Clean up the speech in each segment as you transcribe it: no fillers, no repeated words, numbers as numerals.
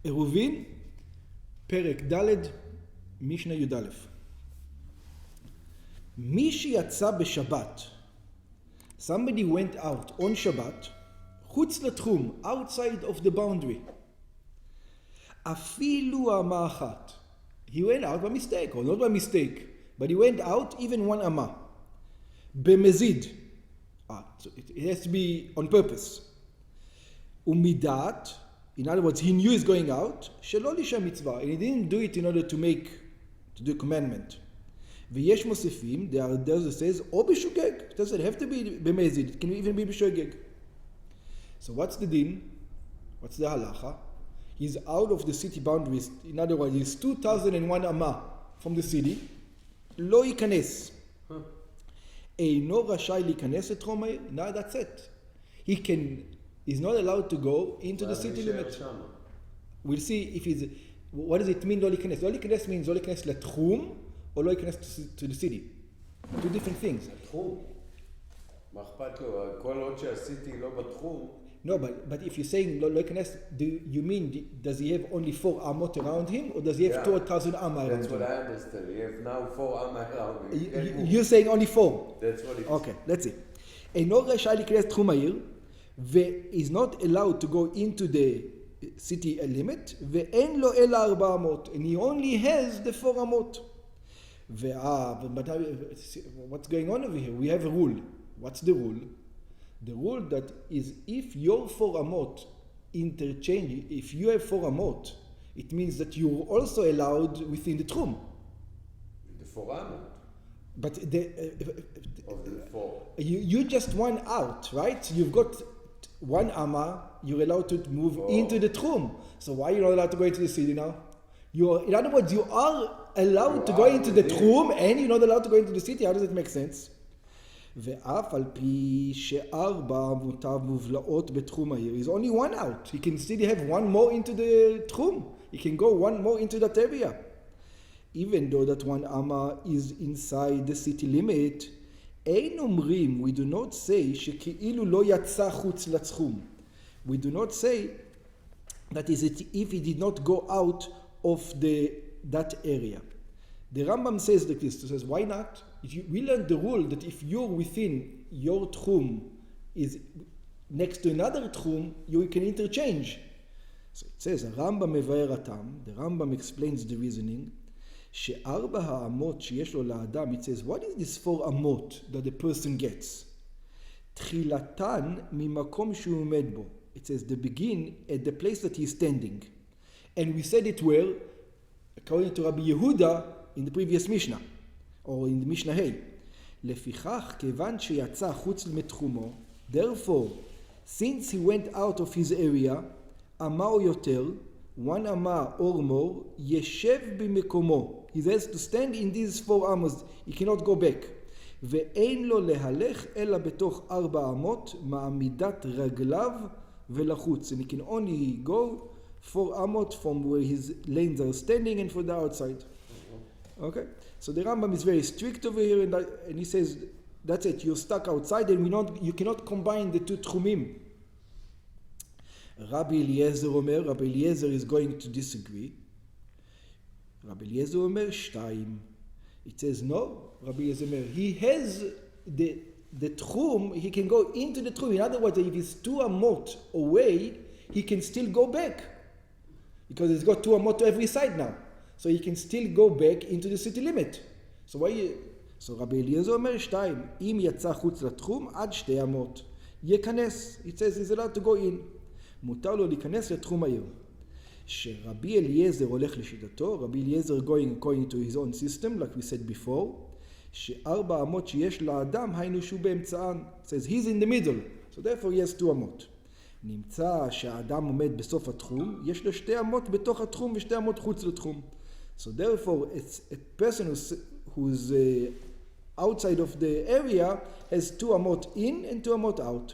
עירובין, פרק ד', משנה י"א. מי שיצא בשבת, somebody went out on Shabbat, חוץ לתחום, outside of the boundary. אפילו אמה אחת. He went out by mistake, or not by mistake, but he went out even one אמה. במזיד. So it has to be on purpose. ומדעת, in other words, he knew he's going out, שלא לשם מצווה, and he didn't do it in order to do commandment. ויש מוסיפים, there are those that says, או בשוגג. It doesn't have to be במזיד, it can even be בשוגג. So what's the din? What's the halacha? He's out of the city boundaries. In other words, he's 2001 אמה from the city. לא ייכנס. אינו רשאי להיכנס לתחום העיר? No, that's it. He's not allowed to go into the city limit. We'll see if he's... What does it mean לא להיכנס? לא להיכנס means לא להיכנס לתחום, או לא להיכנס to the city. Two different things. לתחום? מה אכפת לו? כל עוד שהסיטי לא בתחום... No, but if you're saying לא להיכנס, do you mean, does he have only 4 amot around him, or does he have 2,000 amma around him? That's what I understand. You have now 4 amma around him. You're saying only 4? That's what it is. Okay, let's see. אינו רשאי להיכנס לתחום העיר, ו-is not allowed to go into the city limit, ואין לו אלא 4 אמות, and he only has the 4 אמות. But what's going on over here? We have a rule. What's the rule? The rule that is if your 4 amot interchange, if you have 4 amot, it means that you're also allowed within the tchum. The 4 amot? But of the 4. You just one out, right? You've got 1 amma, you're allowed to move into the tchum. So why are you not allowed to go into the city now? In other words, you are allowed to go into the tchum and you're not allowed to go into the city. How does it make sense? ואף על פי ש4 אמותיו מובלעות בתחום העיר, is only 1 out. He can still have 1 more into the תחום. He can go 1 more into that area. Even though that 1 amma is inside the city limit, אין אומרים, we do not say שכאילו לא יצא חוץ לתחום. We do not say that is it if he did not go out of that area. The Rambam says like this, he says, why not? We learned the rule that if you're within your tchum is next to another tchum, you can interchange. So it says, Rambam מבאר הטעם, the Rambam explains the reasoning, ש4 האמות שיש לו לאדם, it says, what is this 4 אמות that the person gets? תחילתן ממקום שהוא עומד בו. It says, they begin at the place that he's standing. And we said it well, according to Rabbi Yehuda, in the previous Mishnah, or in the Mishnah Hey. לפיכך, כיוון שיצא חוץ מתחומו, therefore, since he went out of his area, אמה או יותר, 1 אמה or more, ישב במקומו. He has to stand in these 4 amos. He cannot go back. ואין לו להלך אלא בתוך 4 אמות, מעמידת רגליו ולחוץ. And he can only go 4 amot from where his lanes are standing and for the outside. Okay? So the Rambam is very strict over here, and he says, that's it, you're stuck outside, and you cannot combine the 2 tchumim. Rabbi Eliezer is going to disagree. Rabbi Eliezer Omer, 2. It says, no, Rabbi Eliezer Omer, he has the tchum, he can go into the tchum. In other words, if he's 2 amot away, he can still go back. Because he's got 2 amot to every side now. So he can still go back into the city limit. So Rabbi Eliezer אומר 2, אם יצא חוץ לתחום עד 2 אמות, ייכנס. It says he's allowed to go in. מותר לו להיכנס לתחום העיר. שרבי אליעזר הולך לשיטתו, רבי אליעזר going according to his own system, like we said before, ש4 אמות שיש לאדם, היינו שהוא באמצען. It says he's in the middle, so therefore he has 2 אמות. נמצא שהאדם עומד בסוף התחום, יש לו 2 אמות בתוך התחום ו2 אמות חוץ לתחום. So therefore, it's a person who's outside of the area has 2 amot in and 2 amot out.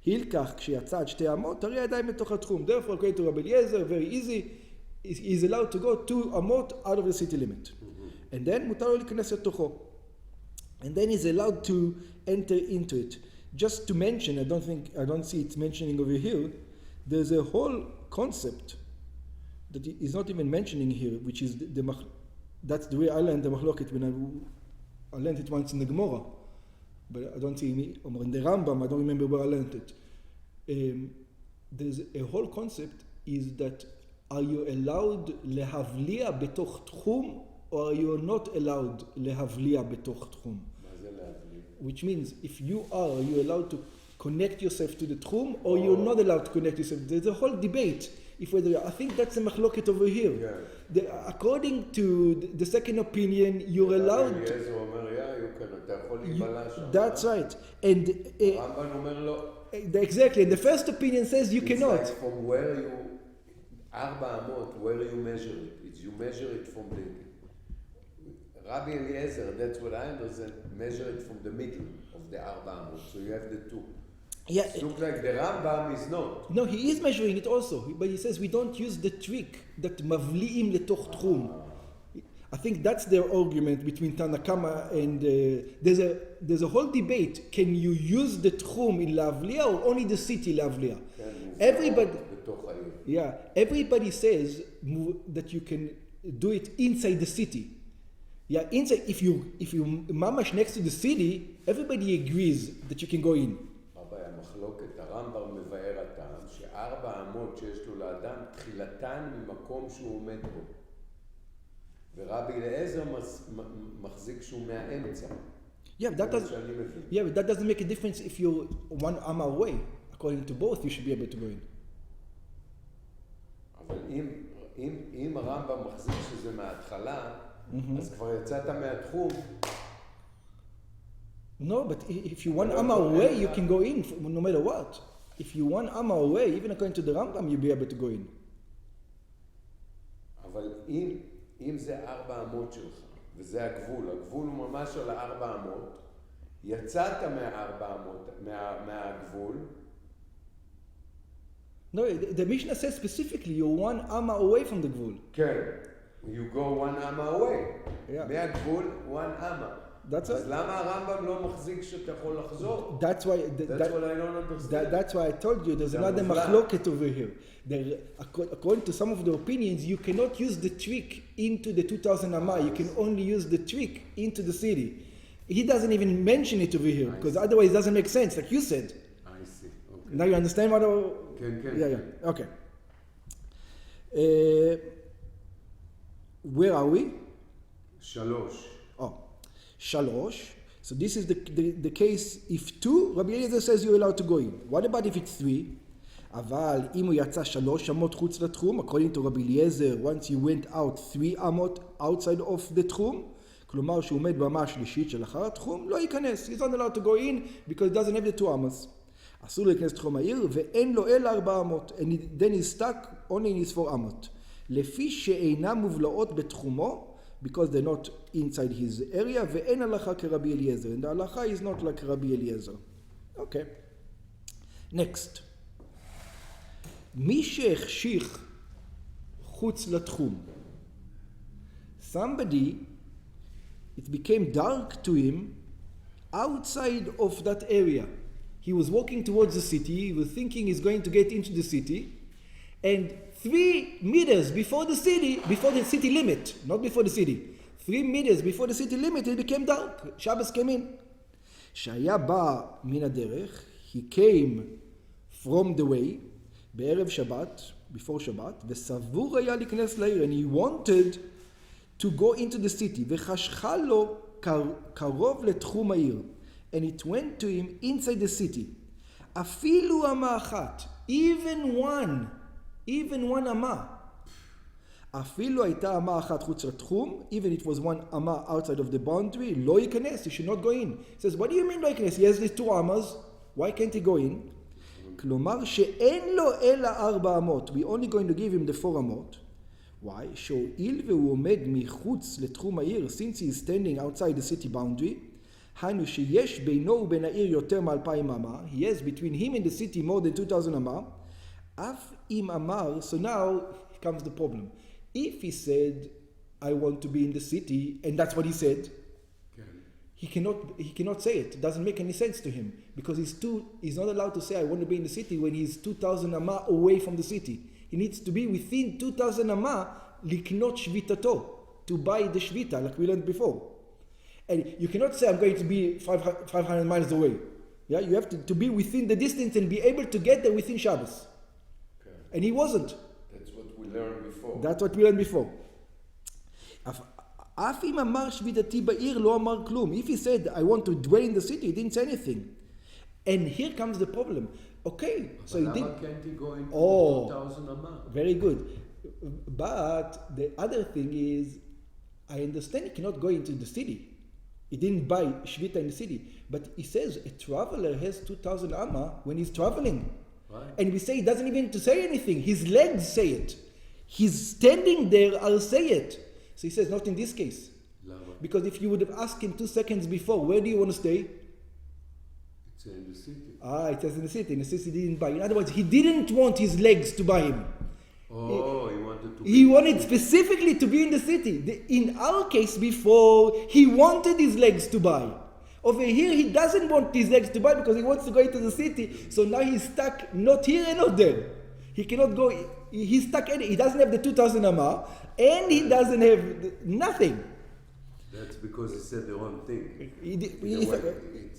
הילקח כשיצא עד 2 אמות, הרי עדיין בתוך התחום. Therefore, according to Rabbi Eliezer, very easy, he's allowed to go 2 amot out of the city limit. And then מותר לו להיכנס לתוכו. And then he's allowed to enter into it. Just to mention, I don't see it mentioning over here, there's a whole concept that is not even mentioning here, which is that's the way I learned the Mahloket when I learned it once in the Gemara. But I don't see any, or in the Rambam, I don't remember where I learned it. There's a whole concept is that are you allowed להבליע בתוך תחום, or are you not allowed להבליע בתוך תחום? Which means if you are you allowed to connect yourself to the tchum, or you're not allowed to connect yourself. There's a whole debate. I think that's a machloket over here. According to the second opinion, you're allowed. That's right. And exactly. And the first opinion says you cannot. Like from where you, Arba Amot, where you measure it. You measure it from the Rabbi Eliezer, that's what I understand, measure it from the middle of the Arba Amot. So you have the two. Yeah, it looks like the Rambam is not. No, he is measuring it also, but he says we don't use the trick that mavliim letoch tchum. I think that's their argument between Tanakama and there's a whole debate. Can you use the tchum in lavlia or only the city lavlia? Everybody says that you can do it inside the city. Yeah, inside. If you mamash next to the city, everybody agrees that you can go in. המחלוקת, הרמב"ם מבאר הטעם שארבע אמות שיש לו לאדם תחילתן ממקום שהוא עומד בו. ורבי אליעזר מחזיק שהוא מהאמצע. But that doesn't make a difference if you're 1 amma away. According to both, you should be able to go in. אבל אם הרמב"ם מחזיק שזה מההתחלה, אז כבר יצאת מהתחום. No, but if you 1 amma away, you can go in no matter what. If you 1 amma away, even according to the Rambam, you'll be able to go in. אבל אם זה 4 אמות שלך, וזה הגבול הוא ממש על 4 אמות, יצאת מהגבול. No, the Mishnah says specifically, you're 1 amma away from the גבול. כן, you go 1 amma away. מהגבול 1 amma. That's אז למה הרמב"ם לא מחזיק שאתה יכול לחזור? That's what I don't understand. That's why I told you there's another machloket over here. According to some of the opinions, you cannot use the trick into the 2000 amma. You can only use the trick into the city. He doesn't even mention it over here because otherwise it doesn't make sense, like you said. I see. Okay. Now you understand what? Yeah. Okay. Where are we? 3. Shalosh. So this is the case if 2, Rabbi Eliezer says you're allowed to go in. What about if it's 3? אבל אם הוא יצא 3 אמות חוץ לתחום, according to Rabbi Eliezer, once you went out 3 אמות outside of the תחום, כלומר שהוא עומד במה השלישית של אחר התחום, לא ייכנס. He's not allowed to go in because he doesn't have the 2 אמות. אסור להיכנס לתחום העיר, ואין לו אלא 4 אמות. And then he's stuck only in his 4 אמות. לפי שאינם מובלעות בתחומו, because they're not inside his area, ואין הלכה כרבי אליעזר. And the הלכה is not like רבי אליעזר. Okay. Next. מי שהחשיך חוץ לתחום. Somebody, it became dark to him outside of that area. He was walking towards the city, he was thinking he's going to get into the city, and 3 meters before the city limit, not before the city, 3 meters before the city limit, it became dark. Shabbos came in. שהיה בא מן הדרך, he came from the way, בערב שבת, before שבת, וסבור היה להיכנס לעיר, and he wanted to go into the city, וחשכה לו קרוב לתחום העיר, and it went to him inside the city. אפילו אמה אחת, even one אמה. אפילו הייתה אמה אחת חוץ לתחום, even it was 1 אמה outside of the boundary, לא ייכנס, he should not go in. He says, what do you mean לא ייכנס? He has these 2 amas, why can't he go in? כלומר שאין לו אלא 4 אמות, we only going to give him the 4 אמות. Why? שהואיל והוא עומד מחוץ לתחום העיר, since he is standing outside the city boundary, היינו שיש בינו ובין העיר יותר מ-2,000 אמה, he has between him and the city more than 2,000 אמה, אף אם אמר, so now comes the problem. If he said, I want to be in the city, and that's what he said, he cannot say it. It doesn't make any sense to him, because he's not allowed to say, I want to be in the city, when he's 2,000 amma away from the city. he needs to be within 2,000 amma liknot shvitato, to buy the shvita, like we learned before. And you cannot say, I'm going to be 500 miles away. Yeah, you have to be within the distance and be able to get there within Shabbos. Okay. And he wasn't. That's what we learned before. That's what we learned before. אף אם אמר שביתתי בעיר לא אמר כלום. If he said, I want to dwell in the city, he didn't say anything. And here comes the problem. Okay, so he did. But can't he go into 2,000 amma? Very good. But the other thing is, I understand he cannot go into the city. He didn't buy shvita in the city. But he says a traveler has 2,000 amma when he's traveling. Right. And we say he doesn't even need to say anything. His legs say it. He's standing there, I'll say it. So he says, not in this case. Lama. Because if you would have asked him 2 seconds before, where do you want to stay? It's in the city. It says in the city. In the city he didn't buy. In other words, he didn't want his legs to buy him. Oh, he wanted to. He wanted specifically to be in the city. In our case before, he wanted his legs to buy. Over here, he doesn't want his legs to buy because he wants to go into the city. So now he's stuck not here and not there. He cannot go. He's stuck. He doesn't have the 2,000 amma, and he doesn't have nothing. That's because he said the wrong thing.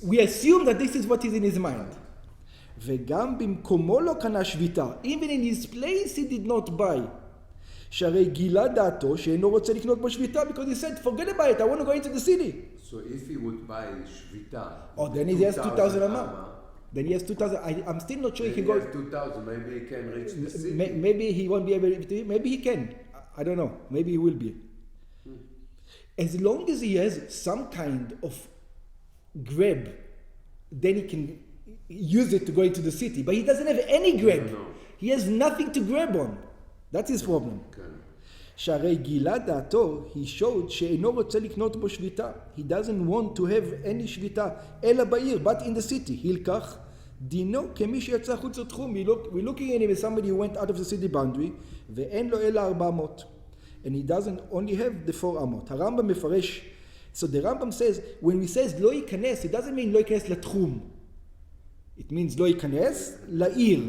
We assume that this is what is in his mind. וגם במקומו לא קנה שביתה. Even in his place he did not buy. שהרי גילה דעתו שאינו רוצה לקנות בו שביתה, because he said, forget about it, I want to go into the city. So if he would buy shvita, then he has 2,000 amma. Then he has 2,000. I'm still not sure he can go. 2,000. Maybe he can reach the city. Maybe he won't be able to. Maybe he can. I don't know. Maybe he will be. As long as he has some kind of grab, then he can use it to go into the city. But he doesn't have any grab. No. He has nothing to grab on. That's his problem. שהרי גילה דעתו, he showed שאינו רוצה לקנות בו שביתה. He doesn't want to have any שביתה, אלא בעיר, but in the city. הלקח, דינו כמי שיצא חוץ לתחום. We're looking at him as somebody who went out of the city boundary, ואין לו אלא 400. And he doesn't only have the 4 אמות. הרמב"ם מפרש, so the Rambam says, when he says לא ייכנס, it doesn't mean לא ייכנס לתחום. It means לא ייכנס לעיר.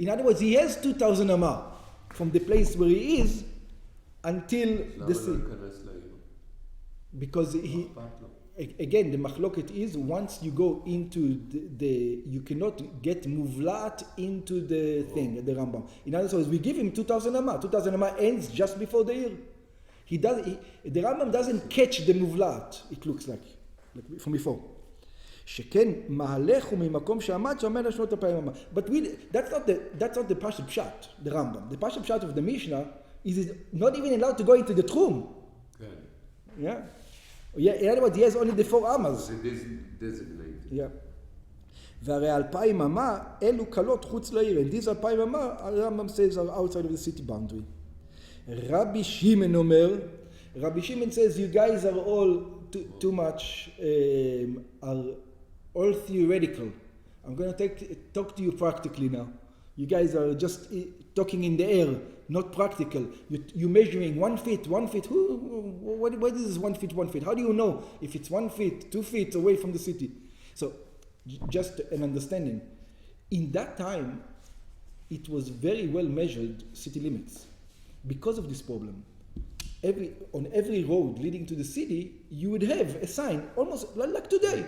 In other words, he has 2,000 אמות from the place where he is, until the sea. Because again, the machloket is once you go into the you cannot get muvlat into the thing, the Rambam. In other words, we give him 2,000 amma. 2,000 amma ends just before the year. The Rambam doesn't catch the muvlat, it looks like from before. שכן מהלך הוא ממקום שעמד שעומד על שנות 2,000 אמה. But that's not the Pashut Pshat, the Rambam. The Pashut Pshat of the Mishnah is not even allowed to go into the Tchum. Okay. Yeah. In other words, he has only the 4 amas. Designated. Yeah. והרי 2,000 אמה אלו קלות חוץ לעיר. And these 2,000 אמה, הרמב"ם says, are outside of the city boundary. Rabbi Shimon אומר, Rabbi Shimon says, you guys are all too much, are all theoretical. I'm going to talk to you practically now. You guys are just talking in the air, not practical. You're measuring 1 feet, 1 feet. What is this 1 feet, 1 feet? How do you know if it's 1 feet, 2 feet away from the city? So, just an understanding. In that time, it was very well measured city limits. Because of this problem, on every road leading to the city, you would have a sign, almost like today.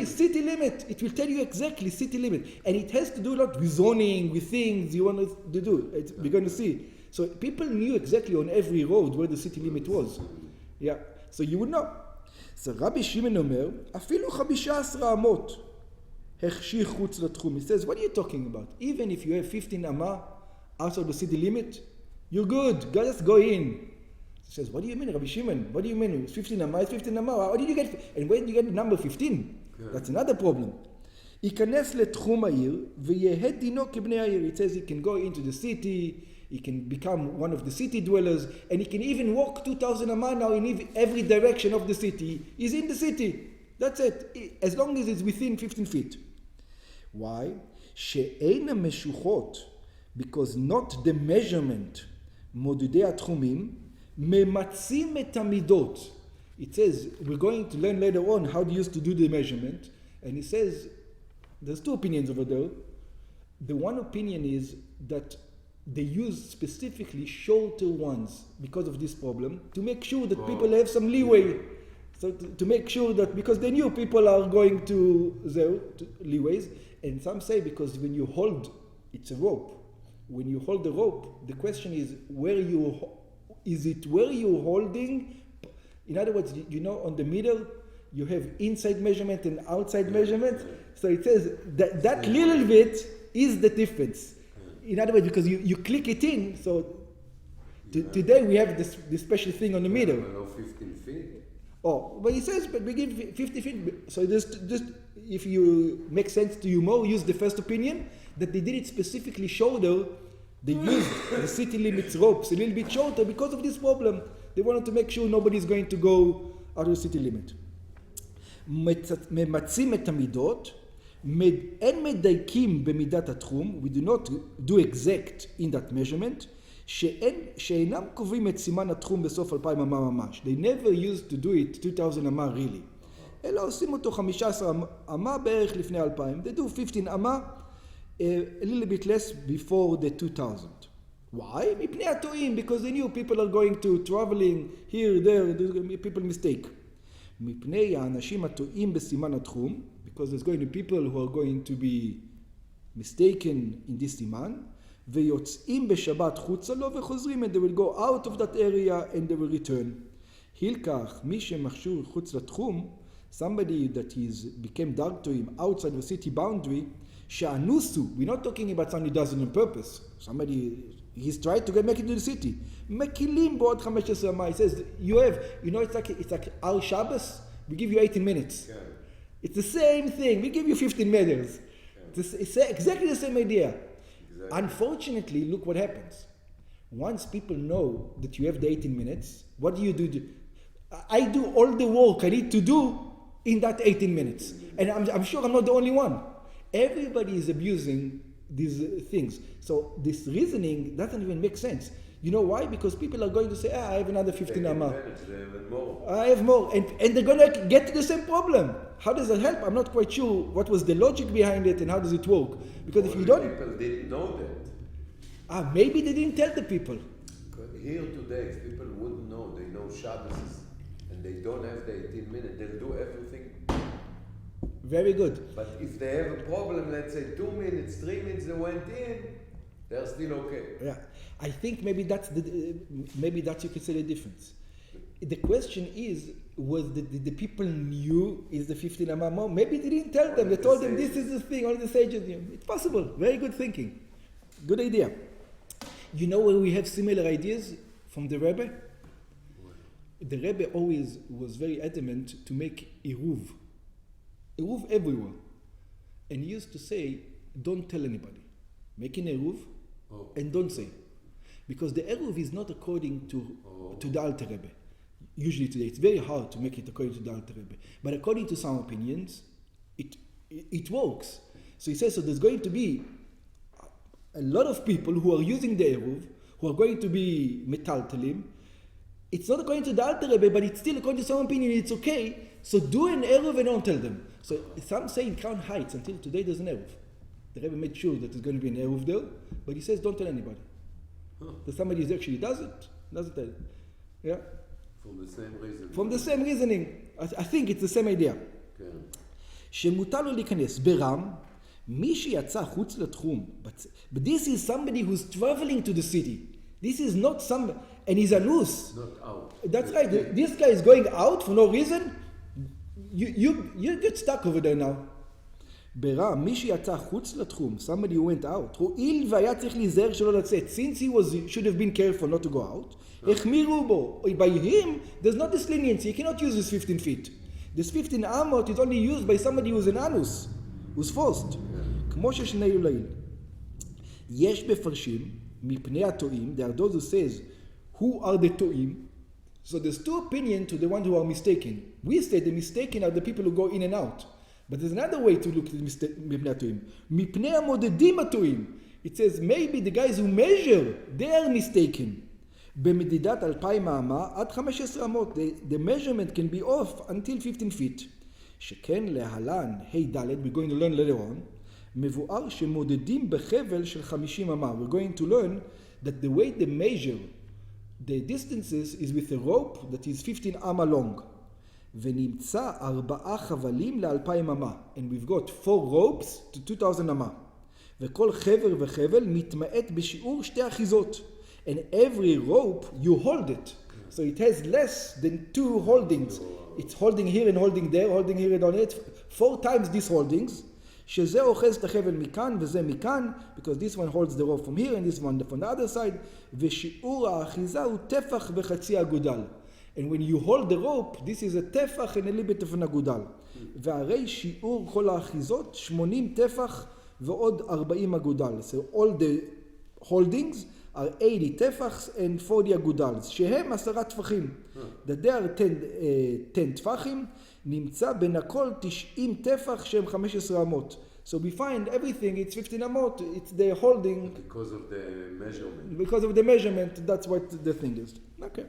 City limit. It will tell you exactly city limit. And it has to do a lot with zoning, with things you want to do. We're going to see. So people knew exactly on every road where the city limit was. Yeah. So you would know. So Rabbi Shimon אומר, אפילו 15 אמות החשיך חוץ לתחום. He says, what are you talking about? Even if you have 15 amma outside the city limit, you're good. Just go in. He says, what do you mean, Rabbi Shimon? What do you mean? It's 15 amma, it's 15 amma. How did you get, and where did you get the number 15? Okay. That's another problem. ייכנס לתחום העיר, ויהא דינו כבני העיר. It says he can go into the city, he can become one of the city dwellers, and he can even walk 2,000 amma now in every direction of the city. He's in the city. That's it. As long as it's within 15 feet. Why? שאין המשוכות, because not the measurement, מודדי התחומים, ממצים את המידות. It says, we're going to learn later on how they used to do the measurement, and it says, there's 2 opinions over there. The one opinion is that they use specifically shorter ones because of this problem to make sure that people have some leeway. So to make sure that, because they knew people are going to leeways, and some say because when you hold, it's a rope. When you hold the rope, the question is where you're holding? In other words, on the middle, you have inside measurement and outside measurement. So it says that little bit is the difference. In other words, because you click it in, so today we have this special thing on the middle. 15 feet. Oh, but it says, but we give 50 feet. So just if you make sense to you more, use the first opinion that they did it specifically shorter. They used the city limits ropes a little bit shorter because of this problem. They wanted to make sure nobody's going to go out of the city limit. ממצים את המידות, אין מדייקים במידת התחום, we do not do exact in that measurement, שאינם קובעים את סימן התחום בסוף 2,000 אמה ממש. They never used to do it 2,000 אמה really. אלא עושים אותו 15 אמה בערך לפני 2,000. They do 15 אמה, a little bit less before the 2,000. Why? מפני הטועים, because they knew people are going to traveling here, there, people mistake. מפני האנשים הטועים בסימן התחום, because there's going to be people who are going to be mistaken in this סימן, ויוצאים בשבת חוצה לו וחוזרים, and they will go out of that area and they will return. הילקח, מי שמחשור חוץ לתחום, somebody that became dark to him outside the city boundary, שאנוסו, we're not talking about somebody who does it on purpose, somebody, he's tried to make it to the city, מקילים בעוד 15 אמה, he says, it's like our Shabbos, we give you 18 minutes. Yeah. It's the same thing, we give you 15 minutes. Yeah. It's exactly the same idea. Exactly. Unfortunately, look what happens. Once people know that you have the 18 minutes, what do? I do all the work I need to do in that 18 minutes. And I'm sure I'm not the only one. Everybody is abusing these things. So this reasoning doesn't even make sense. You know why? Because people are going to say, I have another 15 amma. I have more. And they're going to get to the same problem. How does that help? I'm not quite sure what was the logic behind it and how does it work. Because if you don't... People didn't know that. Maybe they didn't tell the people. Here today, if people wouldn't know, they know Shabbos, and they don't have the 18 minutes, they'll do everything. Very good. But if they have a problem, let's say 2 minutes, 3 minutes they went in, they're still okay. Yeah, I think maybe that's you could say the difference. The question is, the people knew is the 15 amma more? Maybe they didn't tell them. They told them this is the thing. Only the sages knew. It's possible. Very good thinking. Good idea. You know where we have similar ideas from the Rebbe? The Rebbe always was very adamant to make Eruv everywhere. And he used to say, don't tell anybody. Make an Eruv and don't say. Because the Eruv is not according to the Alter Rebbe. Usually today, it's very hard to make it according to the Alter Rebbe. But according to some opinions, it works. So he says, so there's going to be a lot of people who are using the Eruv, who are going to be metaltalim. It's not according to the Alter Rebbe, but it's still according to some opinion, it's okay. So do an Eruv and don't tell them. So some say in Crown Heights, until today there's an Eruv. The Rebbe made sure that there's going to be an Eruv there, but he says don't tell anybody. So somebody who actually doesn't tell. Yeah? From the same reasoning. I think it's the same idea. שמותר לו להיכנס ברם, מי שיצא חוץ לתחום. But this is somebody who's traveling to the city. This is not some, and he's a loose. Not out. That's right. This guy is going out for no reason. You get stuck over there now. ברם, מי שיצא חוץ לתחום, somebody who went out, הואיל והיה צריך להיזהר שלא לצאת, since he should have been careful not to go out, החמירו בו. By him, there's not this leniency. He cannot use his 15 feet. This 15 amot is only used by somebody who's an anus, who's forced. כמו ששני לעיל. יש בפרשים, מפני הטועים, there are those who says, who are the טועים? So there's two opinions to the ones who are mistaken. We say the mistaken are the people who go in and out. But there's another way to look at מפני הטועים. מפני המודדים הטועים. It says maybe the guys who measure, they are mistaken. במדידת 2,000 אמה עד 15 אמות. The measurement can be off until 15 feet. שכן להלן, hey ד', we're going to learn later on, מבואר שמודדים בחבל של 50 אמה. We're going to learn that the way they measure the distances is with a rope that is 15 אמה long. ונמצא 4 חבלים ל-2,000 אמה. And we've got 4 ropes to 2,000 אמה. וכל חבל וחבל מתמעט בשיעור 2 אחיזות. And every rope you hold it. So it has less than 2 holdings. It's holding here and holding there, holding here and on it. 4 times these holdings. שזה אוחז את החבל מכאן וזה מכאן, because this one holds the rope from here and this one from the other side. ושיעור האחיזה הוא טפח וחצי אגודל. And when you hold the rope, this is a טפח and a little bit of an אגודל. והרי שיעור כל האחיזות 80 טפח ועוד 40 אגודל. So all the holdings are 80 טפחs and 40 אגודל. שהם 10 טפחים. That there are 10 טפחים. נמצא בין הכל 90 טפח שהם 15 אמות. So we find everything, it's 15 אמות, it's the holding. Because of the measurement. Because of the measurement, that's what the thing is. Okay.